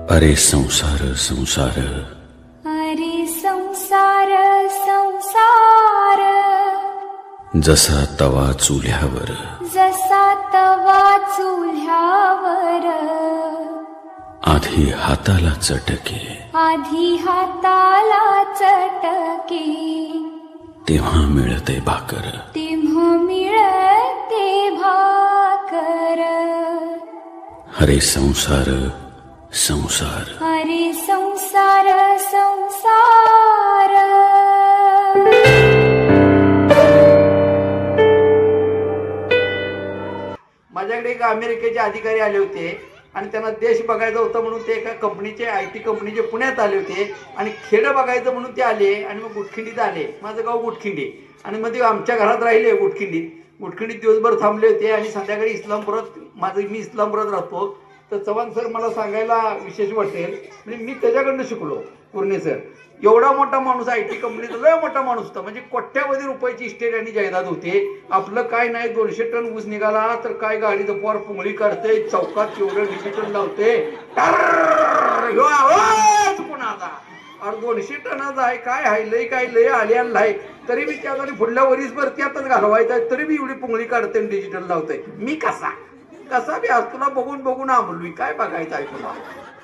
अरे संसार संसार, अरे संसार संसार, जसा तवा चुल्यावर, जसा तवा चुल्यावर, आधी हाताला चटके, आधी हाताला चटके, तेव्हा मिळते भाकर, तेव्हा मिळते भाकर. अरे संसार संसार, अरे संसार संसार. माझ्याकडे एक अमेरिकेचे अधिकारी आले होते आणि त्यांना देश बघायचं होतं म्हणून ते एका कंपनीचे IT कंपनीचे पुण्यात आले होते आणि खेडं बघायचं म्हणून ते आले आणि मग गुटखिंडीत आले. माझं गाव गुटखिंडी आणि मग ते आमच्या घरात राहिले गुटखिंडीत दिवसभर थांबले होते आणि संध्याकाळी इस्लामपुरात मी इस्लामपुरात राहतो. तर चव्हाण सर मला सांगायला विशेष वाटेल म्हणजे मी त्याच्याकडनं शिकलो. पूर्णे सर एवढा मोठा माणूस IT कंपनीचा लय मोठा माणूस होता म्हणजे कोट्यावधी रुपयाची इस्टेट आणि जायदाद होते. आपलं काय नाही 200 टन ऊस निघाला तर काय गाडीचं पोर पुंगळी काढते चौकात एवढं डिजिटल लावते कुणाचा अरे 200 टनाचा आहे काय आहे काय लय आले आहे तरी मी त्या पुढल्या वरीसभर त्यातच घालवायचा तरी मी एवढी पुंगळी काढते डिजिटल लावते. मी कसा बी आज तुला बघून आंबलोय काय बघायचं आहे तुला.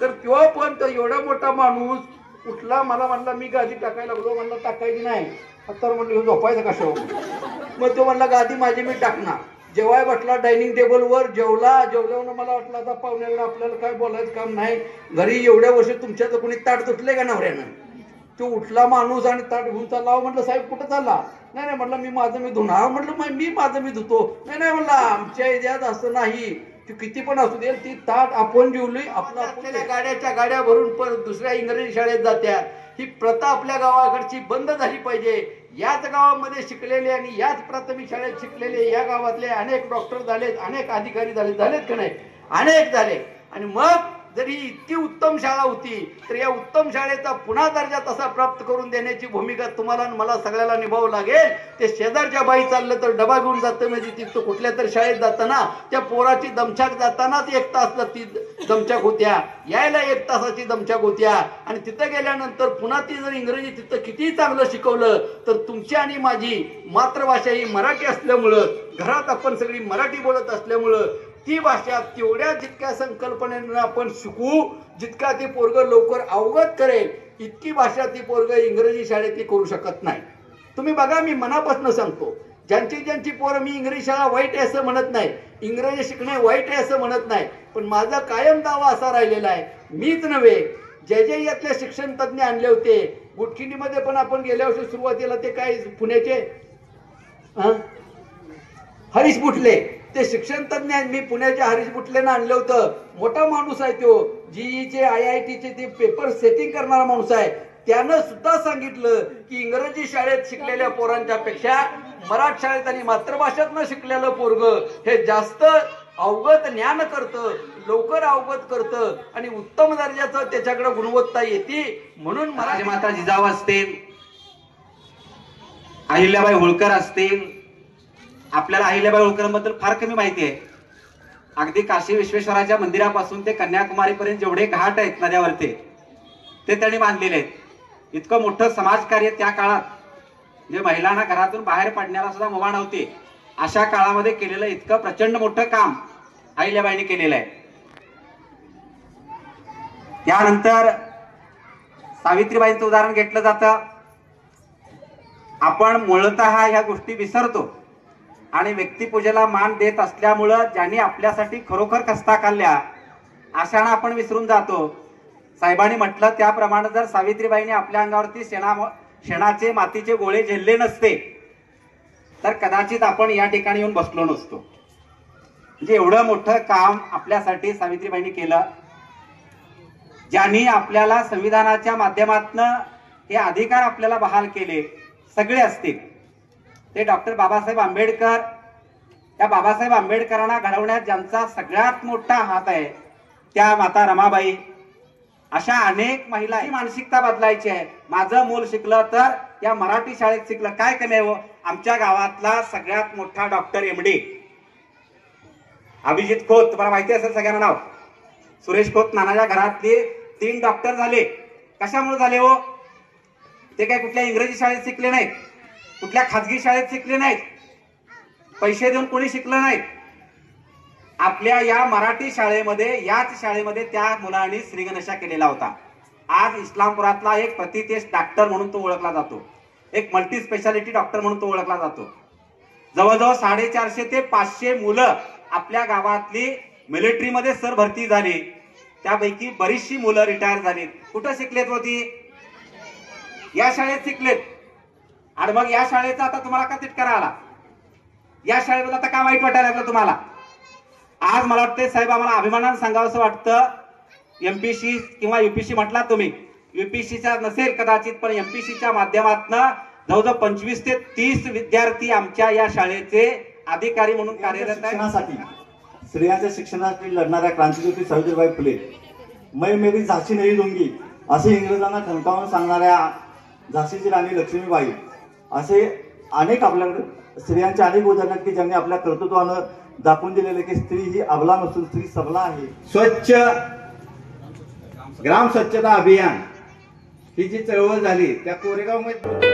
तर तो पण तो एवढा मोठा माणूस उठला मला म्हणला मी गादी टाकायला लागलो. म्हणला टाकायची नाही तर म्हणलं झोपायचं कशावर. मग तो म्हणला गादी माझी मी टाकणार. जेवाय बसला डायनिंग टेबलवर जेवल्यावर मला वाटलं आता पाहुण्याकडे आपल्याला काय बोलायचं काम नाही. घरी एवढ्या वर्ष तुमच्याचं कोणी ताट तुटले का नवऱ्यानं. तो उठला माणूस आणि ताट घेऊन चालला. म्हटलं साहेब कुठं चालला. नाही म्हटलं मी धुणार. म्हटलं मी माझं धुतो. नाही म्हणला आमच्या एरियात असं नाही. ती किती पण असू दे ती ताट आपण जेवली आपल्या गाड्या भरून परत दुसऱ्या इंग्रजी शाळेत जात्यात. ही प्रथा आपल्या गावाकडची बंद झाली पाहिजे. याच गावामध्ये शिकलेले आणि याच प्राथमिक शाळेत शिकलेले या गावातले अनेक डॉक्टर झालेत अनेक अधिकारी झालेत का नाही अनेक झाले. आणि मग जरी इतकी उत्तम शाळा होती तर या उत्तम शाळेचा पुन्हा दर्जा तसा प्राप्त करून देण्याची भूमिका तुम्हाला मला सगळ्याला निभावं लागेल. ते शेजारच्या बाई चाललं तर डबा घेऊन जातं म्हणजे तिथं कुठल्या तर शाळेत जाताना त्या पोराची दमछाक जातानाच 1 तास ती दमछाक होत्या यायला 1 तासाची दमछाक होत्या. आणि तिथं गेल्यानंतर पुन्हा ती जर इंग्रजी तिथं किती चांगलं शिकवलं तर तुमची आणि माझी मातृभाषा ही मराठी असल्यामुळं घरात आपण सगळी मराठी बोलत असल्यामुळं ती भाषा तेवढ्या जितक्या संकल्पनेनं आपण शिकू जितका ती पोरग लवकर अवगत करेल इतकी भाषा ती पोरग इंग्रजी शाळेत करू शकत नाही. तुम्ही बघा मी मनापासून सांगतो ज्यांची पोरं मी इंग्रजी शाळा वाईट आहे असं म्हणत नाही इंग्रजी शिकणे वाईट आहे असं म्हणत नाही. पण माझा कायम दावा असा राहिलेला आहे मीच नव्हे जे यातले शिक्षण तज्ञ आणले होते. गुटखिंडीमध्ये पण आपण गेल्या वर्षी सुरुवातीला ते काय पुण्याचे हरीश बुटले ते शिक्षण तज्ञ मी पुण्याच्या हरीश बुटलेनं आणलं होतं. मोठा माणूस आहे तो GEचे IITचे ते पेपर सेटिंग करणारा माणूस आहे. त्यानं सुद्धा सांगितलं की इंग्रजी शाळेत शिकलेल्या पोरांच्या पेक्षा मराठी शाळेत आणि मातृभाषेतनं शिकलेलं पोरग हे जास्त अवगत ज्ञान करतं लवकर अवगत करतं आणि उत्तम दर्जाचं त्याच्याकडे गुणवत्ता येते. म्हणून मराठी माता जिजाऊ असतील अहिल्याबाई होळकर असतील. आपल्याला अहिल्याबाई होळकरांबद्दल फार कमी माहिती आहे. अगदी काशी विश्वेश्वराच्या मंदिरापासून ते कन्याकुमारी पर्यंत जेवढे घाट आहेत नद्यावरचे ते त्यांनी बांधलेले आहेत. इतकं मोठं समाजकार्य त्या काळात जे महिलांना घरातून बाहेर पडण्याला सुद्धा मुभा नव्हती अशा काळामध्ये केलेलं इतकं प्रचंड मोठं काम अहिल्याबाईंनी केलेलं आहे. त्यानंतर सावित्रीबाईंचं उदाहरण घेतलं जातं. आपण मूळतः ह्या गोष्टी विसरतो आणि व्यक्तिपूजेला मान देत असल्यामुळं ज्यांनी आपल्यासाठी खरोखर कष्टा काढल्या अशांना आपण विसरून जातो. साहेबांनी म्हटलं त्याप्रमाणे जर सावित्रीबाईंनी आपल्या अंगावरती शेणाचे मातीचे गोळे झेलले नसते तर कदाचित आपण या ठिकाणी येऊन बसलो नसतो. म्हणजे एवढं मोठं काम आपल्यासाठी सावित्रीबाईंनी केलं. ज्यांनी आपल्याला संविधानाच्या माध्यमातून हे अधिकार आपल्याला बहाल केले सगळे असतील ते डॉक्टर बाबासाहेब आंबेडकर. त्या बाबासाहेब आंबेडकरांना घडवण्यात ज्यांचा सगळ्यात मोठा हात आहे त्या माता रमाबाई. अशा अनेक महिला ही मानसिकता बदलायची आहे. माझं मूल शिकलं तर या मराठी शाळेत शिकलं, काय कमी आहे हो? आमच्या गावातला सगळ्यात मोठा डॉक्टर MD अभिजित खोत, तुम्हाला माहिती असेल सगळ्यांना नाव. सुरेश खोत नानाच्या घरातले 3 डॉक्टर झाले. कशामुळे झाले हो? ते काय कुठल्या इंग्रजी शाळेत शिकले नाहीत, कुठल्या खाजगी शाळेत शिकले नाहीत, पैसे देऊन कोणी शिकलं नाही. आपल्या या मराठी शाळेमध्ये, याच शाळेमध्ये त्या मुलांनी श्रीगणेशा केलेला होता. आज इस्लामपुरातला एक प्रतितेज डॉक्टर म्हणून तो ओळखला जातो, एक मल्टी स्पेशालिटी डॉक्टर म्हणून तो ओळखला जातो. जवळजवळ 450 ते 500 मुलं आपल्या गावातली मिलिटरीमध्ये सर भरती झाली. त्यापैकी बरीचशी मुलं रिटायर झालीत. कुठं शिकलेत होती? या शाळेत शिकलेत. आणि मग या शाळेचा आता तुम्हाला का तिटकारा आला? या शाळेबद्दल आता का वाईट वाटायला लागलं तुम्हाला? आज मला वाटतं साहेब, आम्हाला अभिमानानं सांगावं असं वाटतं, MPC किंवा UPC म्हटला तुम्ही, UPCचा नसेल कदाचित, पण MPCच्या माध्यमातून जवळजवळ 25 ते 30 विद्यार्थी आमच्या या शाळेचे अधिकारी म्हणून कार्यरत आहेत. स्त्रियांच्या शिक्षणासाठी लढणाऱ्या क्रांतिज्योती सावित्रीबाई फुले, मै मेरी झाशी नाही दूंगी असे इंग्रजांना ठणकावून सांगणाऱ्या झाशीची राणी लक्ष्मीबाई, असे अनेक आपल्याकडे स्त्रियांचे अनेक उदाहरण आहेत की ज्यांनी आपल्या कर्तृत्वानं दाखवून दिलेले की स्त्री ही अबला नसून स्त्री सबला आहे. स्वच्छ ग्राम स्वच्छता अभियान ही जी चळवळ झाली त्या कोरेगाव मध्ये